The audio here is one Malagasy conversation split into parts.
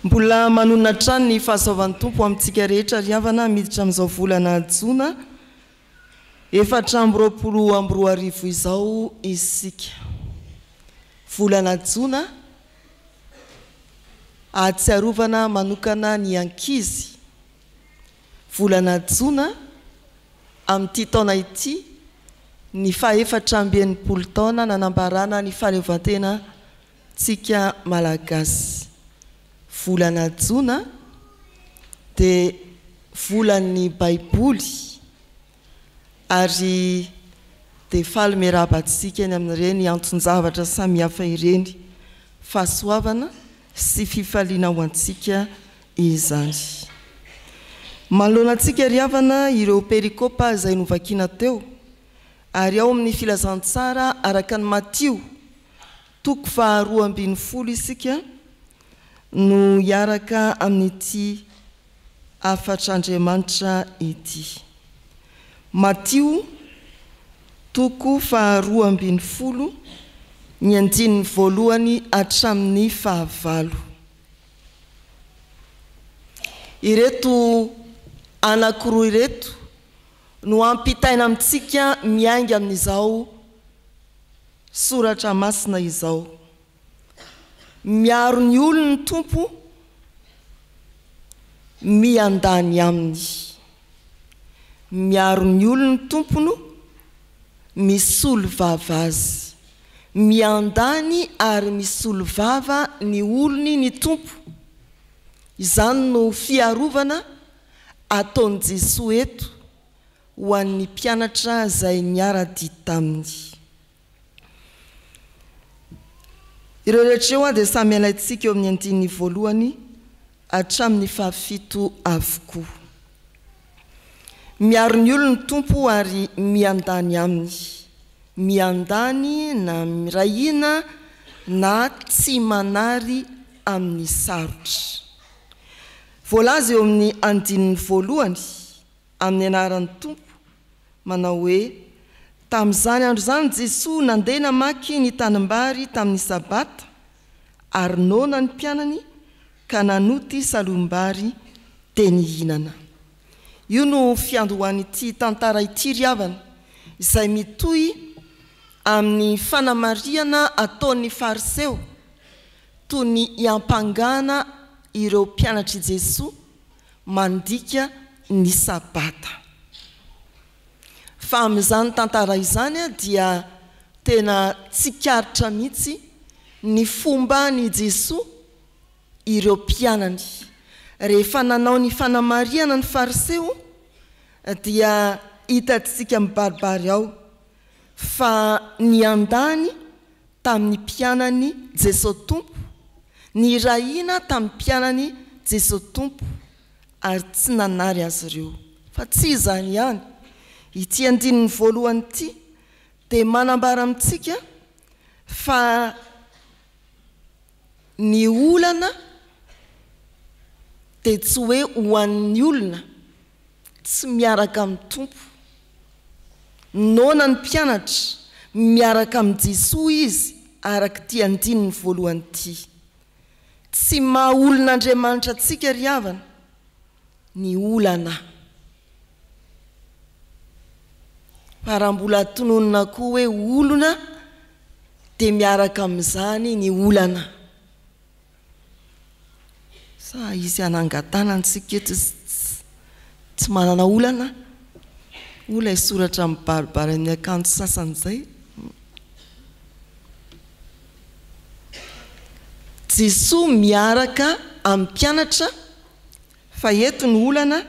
Mbola manona trano ny fahasoavan'ny tompo amintsika rehetra riavana miditra amin'izao volana Jona 420 izao isika. Volana Jona ahatsiarovana manokana ny ankizy. Volana Jona amin'ity taona ity ny faha-480 taona nanambarana ny fahaleovantena tsika malagasy. Volana Jona de volan'ny Baiboly ary de faly miarabantsika eny amin'ireny anton-javatra samihafa ireny fahasoavana sy fifaliana ho antsika izany. Manoloana antsika riavana ireo perikopa izay novakiana teo ary ao amin'ny filazantsara araka ny Matio 12 isika no iaraka amin'ity afatr'Andriamanitra ity. Matio 12 ny andininy voalohany hatramin'ny 9. Ireto anankiroa ireto no ampitaina amintsika miainga amin'izao soratra masina izao. Miaro ny olona ny tompo, miandany aminy. Miaro ny olona ny tompony, misolo vava azy. Miandany ary misolo vava ny olony ny tompo. Izany no fiarovana ataon'i Jesosy eto ho an'ny mpianatra izay niara-dia taminy. Ireo rehetra eo dia samy alaitsika eo amin'ny andininy voalohany hatramin'ny 7 avokoa. Miaro ny olona ny tompo ary miandany aminy. Miandany na mirahina na tsy manary amin'ny sarotra. Voalaza eo amin'ny andininy voalohany amin'ny anaran'ny tompo manao hoe tamin'izany andro izany Jesosy nandeha namaky ny tanimbary tamin'ny sabata ary nona ny mpianany ka nanoty salombary teny hihinana. Io no fiandohan'ity tantara ity riavana izay mitohy amin'ny fanamariana ataon'ny fariseo toy ny iampangana ireo mpianatry Jesosy mandika ny sabata. Fa amin'izany tantara izany dia tena tsikaritra mihitsy ny fomba ny Jesosy ireo mpianany. Rehefa nanao ny fanamariana ny fariseo dia hitantsika mibaribary ao fa niandany tamin'ny mpianany Jesosy tompo, ny rahina tamin'ny mpianany Jesosy tompo ary tsy nanary azy ireo. Fa tsy izany ihany. Ity andininy voalohany ity dia manambara amintsika fa ny olana dia tsy hoe ho an'ny olona tsy miaraka amin'ny tompo. Nona ny mpianatra miaraka amin'ny Jesosy izy araka ity andininy voalohany ity. Tsy maha olon'Andriamanitra antsika riavana ny olana. Fa raha mbola tononona koa hoe olona dia miaraka amin'izany ny olana. Sa izy anangatana antsika eto tsy manana olana? Olay soratra mibaribary amin'ny akanjo sasan'izay. Jesosy miaraka amin'ny mpianatra fa eto ny olana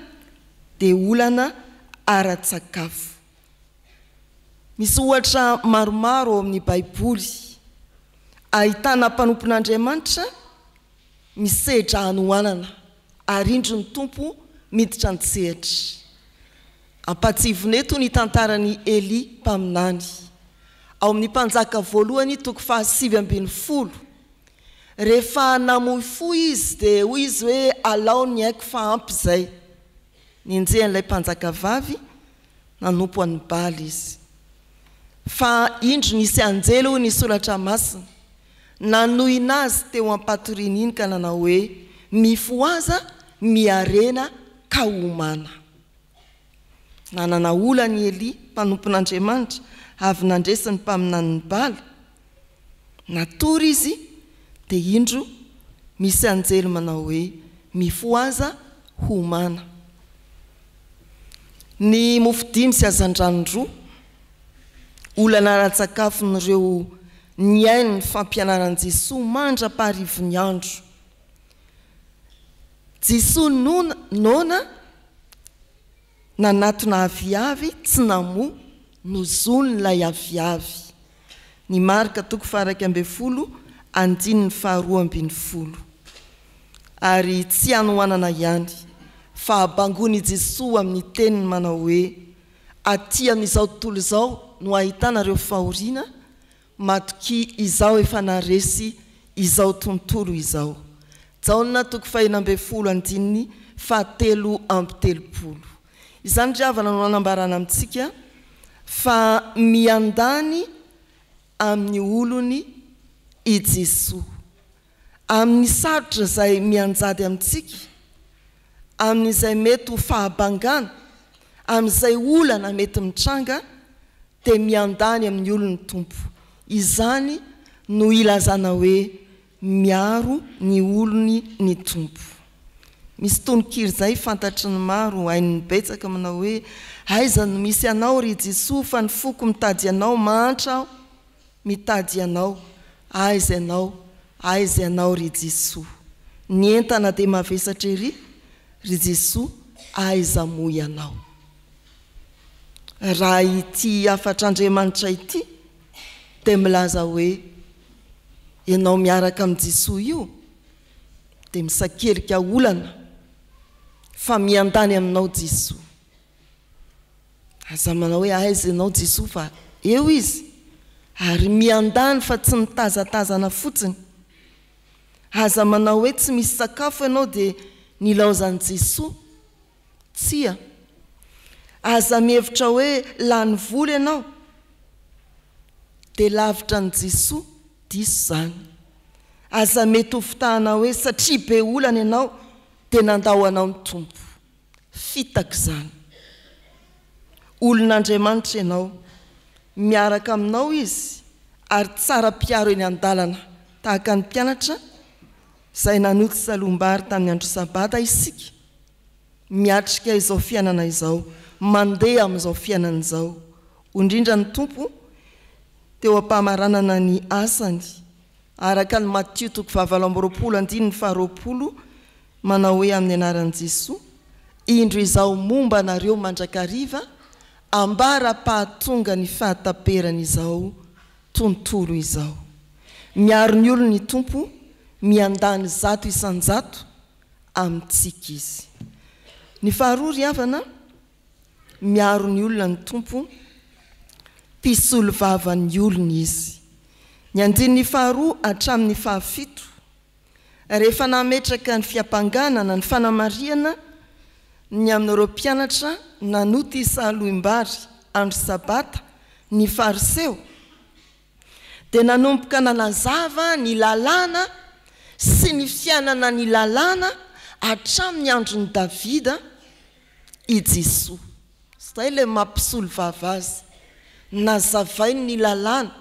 dia olana ara-tsakafo. Misy ohatra maromaro ao amin'ny Baiboly ahitana mpanompon'Andriamanitra misehatra hanohanana ary indro ny tompo miditra an-tsehatra. Ampatsivona eto ny tantaran'ny Eli mpaminany ao amin'ny mpanjaka voalohany 7:20. Rehefa namoy fo izy dia hoy izy hoe alao ny haiko fa ampy izay. Nenjehan'ilay mpanjaka vavy nanompo an'ny Baly izy. Fa indro nisy anjelo ny soratra masina nanohina azy teo ampatoriany iny ka nanao hoe mifoaza miarena ka omana. Nanana olany Eli mpanompon'Andriamanitra avy nandresiny mpaminan'ny Bala. Natory izy dia indro misy anjely manao hoe mifoaza homana. Ny mofodimy sy azan-dranondroa olana ara-tsakafon'ireo niainy ny fampianaran'i Jesosy mandra-paharivon'ny andro. Jesosy nona nanatona aviavy tsy namoa nozony ilay aviavy. Ny Marka 2:12-20. Ary tsy hanohanana ihany fa abangony Jesosy amin'ny teniny manao hoe aty amin'izao tontolo izao no ahitana ireo fahoriana matoki izao efa naresy izao tontolo izao. Jaona 2:7-30. Izany ravana no anambarana amintsika fa miandany amin'ny olony i Jesosy. Amin'ny sarotra izay mianjady amintsika, amin'izay mety ho fahabangana, amin'izay olana mety mitranga, dia miandany amin'ny olony Tompo. Izany no ilazana hoe miaro ny olony ny Tompo. Misy tononkira izay fantatry ny maro, hain'ny betsaka manao hoe aiza no misy anao ry Jesosy fa ny foko mitady anao, mantra aho mitady anao, aiza ianao ry Jesosy. Ny entana dia mavesatra ery Jesosy, aiza moa ianao. Raha ity afatr'Andriamanitra ity dia milaza hoe ianao miaraka amin'ny Jesosy io dia misakelika olana fa miandany aminao Jesosy. Aza manao hoe aiza ianao Jesosy fa eo izy, ary miandany fa tsy mitazatazana fotsiny. Aza manao hoe tsy misy sakafo ianao dia nilaozan'i Jesosy, tsia. Aza mihevitra hoe lany vola ianao dia lavitra ny Jesosy, diso zany. Aza mety ho fitahana hoe satria be olana ianao dia nandao anao ny Tompo, fitaka zany. Olon'Andriamanitra ianao, miaraka aminao izy, ary tsara piaro eny an-dalana tahaka ny mpianatra izay nanoty salombary tamin'ny andro sabata isika, miatrika izao fiainana izao, mandeha amin'izao fiainana izao. Indrindra ny Tompo teo am-pamaranana ny asany, araka ny Matthieu 20:20 manao hoe amin'ny anaran'i Jesosy, indro izao momba anareo mandrakariva, ambara-pahatonga ny fahataperana izao tontolo izao. Miaro ny olony ny Tompo, miandany zato isan-jato amintsika izy. Ny faharoa ry havana, miaro ny olona ny Tompo, mpisolo vavan'ny olony izy. Ny andininy faharoa hatramin'ny fahafito, rehefa nametraka ny fiampanganana ny fanamariana ny amin'ireo mpianatra nanoty isaloim-bary andro sabata ny fariseo, dia nanomboka nanazava ny lalàna sy ny fiainana ny lalàna hatramin'ny andron'i Davida i Jesosy. Izay ilay mampisolo vava azy, nazavainy ny lalàna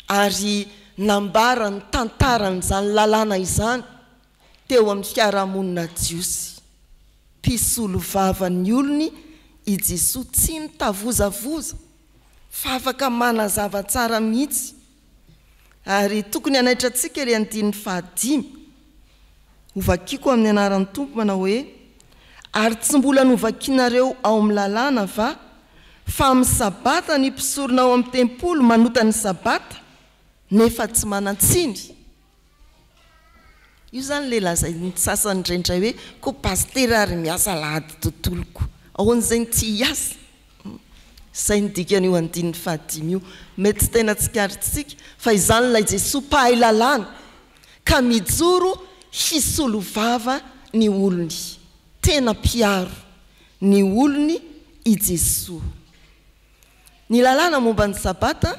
ary nambara ny tantaran'izany lalàna izany teo amin'ny fiarahamonina jiosy. Mpisolo vavan'ny olony i Jesosy, tsy mitavozavoza fa afaka manazava tsara mihitsy. Ary tokony anaitratsika ilay andininy fahadimy, hovakiako amin'ny anaran'ny Tompo manao hoe ary tsy mbola novakinareo ao amin'ny lalàna va fa amin'ny sabata ny mpisorona ao amin'ny tempolo manota ny sabata nefa tsy manan-tsiny. Io zany le lazay ny sasany indrindray hoe ko pasteur ary miasa lahady tontoloko ahoan'izay ny tsy hiasa. Izay ny dikan'io andininy fahadimy io, mety tsy tena tsikaritsika fa izany ilay Jesosy mpahay lalàna ka mijoro hisolo vava ny olony, tena piaro ny olony i Jesosy. Ny lalàna momba ny sabata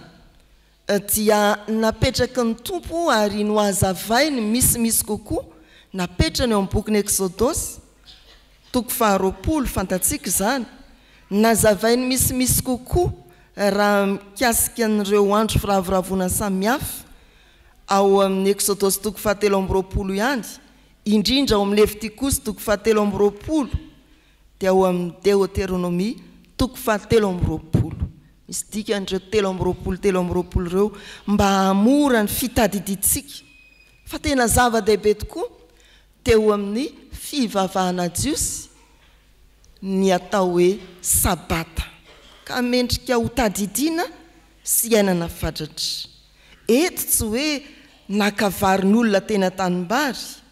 dia napetraka ny Tompo ary no azavainy misimisy kokoa napetrany eo amin'ny bokyny Exodosy toko 20 fantatsika zany nazavainy misimisy kokoa raha mikasika an'ireo andro firavoravona samihafa ao amin'ny Exodosy toko 17 ihany indrindra ao amin'ny Levitikosy toko 17 dia ao amin'ny Deutéronomie toko 17 misy dikan'ireo 17 ireo mba hamora ny fitadiditsika fa tena zava-dehibe tokoa teo amin'ny fivavahana jiosy ny atao hoe sabata ka mendrika ho tadidiana sy iainana fatratra eto tsy hoe nakavarin'olona tena tanimbary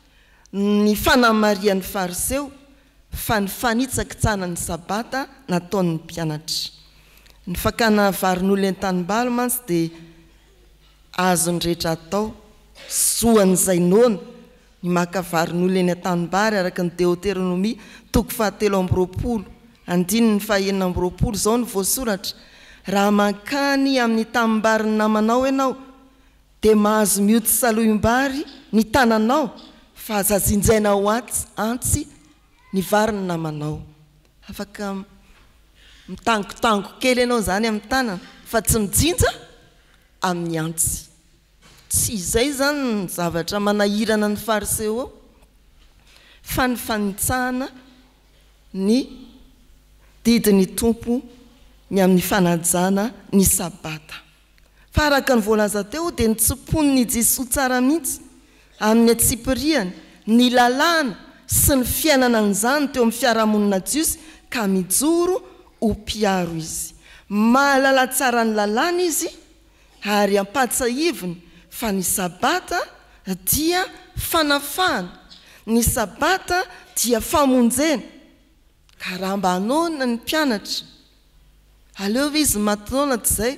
ny fanamarian'ny fariseo fa ny fanitsakitsana ny sabata nataon'ny mpianatra ny fakana varin'olona ny tanimbary mantsy dia azony rehetra atao soan'izay noana ny makavarin'olona ny tanimbary araka ny Deutéronomie toko 17 andininy 19 zao ny voasoratra raha mankany amin'ny tanimbariny namanao ianao dia mahazo mioty saloim-bary ny tananao fa azazindjainao antsy ny variny namanao afaka mitangotango kely ianao zany amin'ny tanana fa tsy mijinja amin'ny antsy tsy izay zany ny zavatra manahirana ny fariseo fa ny fanitsahana ny didiny tompo ny amin'ny fanajana ny sabata fa araka ny voalaza teo dia nitsopony Jesosy tsara mihitsy amin'ny atsipiriany ny lalàna sy ny fiainana an'izany teo amin'ny fiarahamonina jiosy ka mijoro ho mpiaro izy mahalala tsara ny lalàna izy ary ampatsahivony fa ny sabata dia fanafahana ny sabata dia famonjena ka raha mba hanaona ny mpianatra aleo izy matinaona t'izay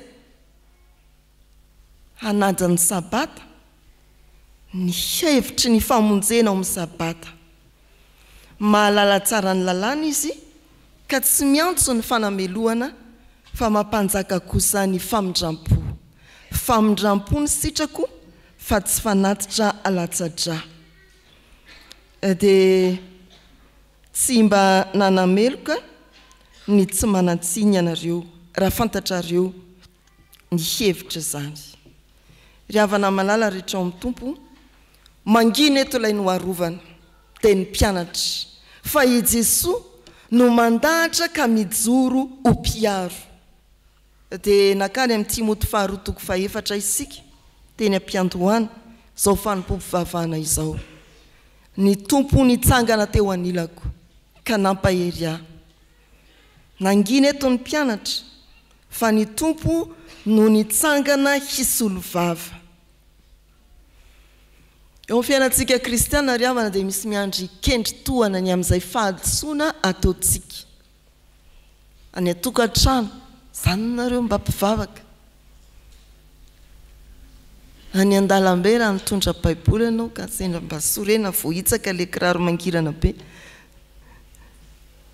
hananja ny sabata ny hevitry ny famonjena ao amin'ny sabata mahalala tsara ny lalàna izy ka tsy miantso ny fanamelohana fa mampanjaka kosa ny famindrampo ny sitrako fa tsy fanatitra alatsadra dia tsy mba nanameloka ny tsy manatsiny ianareo raha fantatrareo ny hevitra zany ry havana malala rehetra ao amin'ny tompo mangina eto ilay no harovana dia ny mpianatra fa i Jesosy no mandahatra ka mijoro ho mpiaro dia nakany amin'ny Timoty 2:4 isika teny ampiandohana zao fanompompivavahana izao ny tompo nitsangana teo anilako ka nampahery ahy nangina eto ny mpianatra fa ny tompo no nitsangana hisolo vava eo amin'ny fiainantsika kristiana ry havana dia misy miandry kendri-tohana ny amin'izay fahadisoana ataontsika any atokantrano zany nareo mba mpivavaka any an-dalambe raha mitondra baiboly ianao ka sendra mba sorena vohitsaka le kiraro mangirana be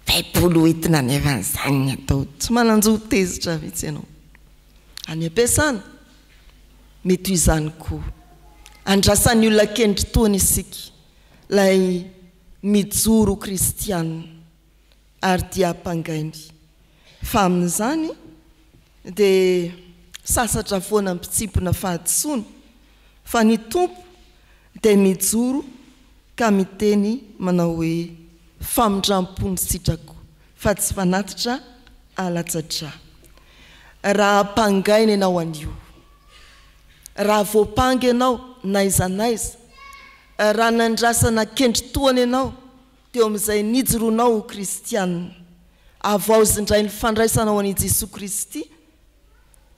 baiboly hoentina nevana zany ny atao tsy mananjo tezitra vitsy ianao any ampiasana mety izany koa andrasan'ny olona kendri-toana isika lay mijoro kristianina ary dia ampangainy fa amin'izany dia sasatra foana mpitsipona fahadisoana fa ny tompo dia mijoro ka miteny manao hoe famindrampo ny sitrako fa tsy fanatitra alatsadra raha ampangaina ianao anio raha voapanga ianao naizanaiza raha nandrasana kendri-toana ianao teo amin'izay nijoroanao ho kristianina avao zindray ny fandraisanao an'i Jesosy Kristy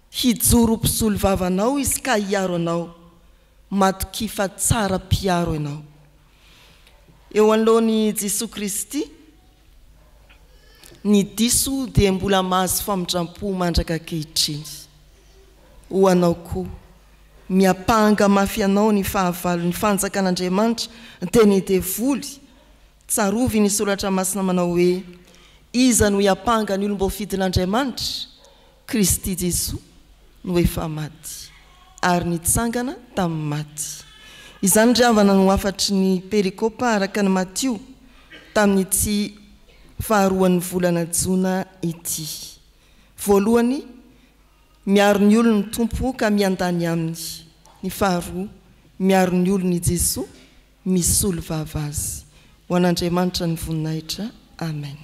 hijoro mpisolo vavanao izy ka hiaro anao matoki fa tsara mpiaro ianao eo anoloan'i Jesosy Kristy ny diso dia mbola mahazo famindrampo mandraka ankehitriny ho anao koa miapanga mafy anao ny fahavalo ny fanjakan'Andriamanitra teny devoly tsarovy ny soratra masina manao hoe iza no hiapanga ny olom-bo fidin'Andriamanitra Kristy Jesosy no efa maty ary nitsangana tamin'ny maty izany dravana no afatry ny perikopa araka ny Matio tamin'ity faharoan'ny volana Jona ity. Voalohany, miaro ny olony tompo ka miandany aminy. Ny faharoa, miaro ny olony Jesoa misy olo vava azy. Ho an'Andriamanitra ny voninahitra. Amen.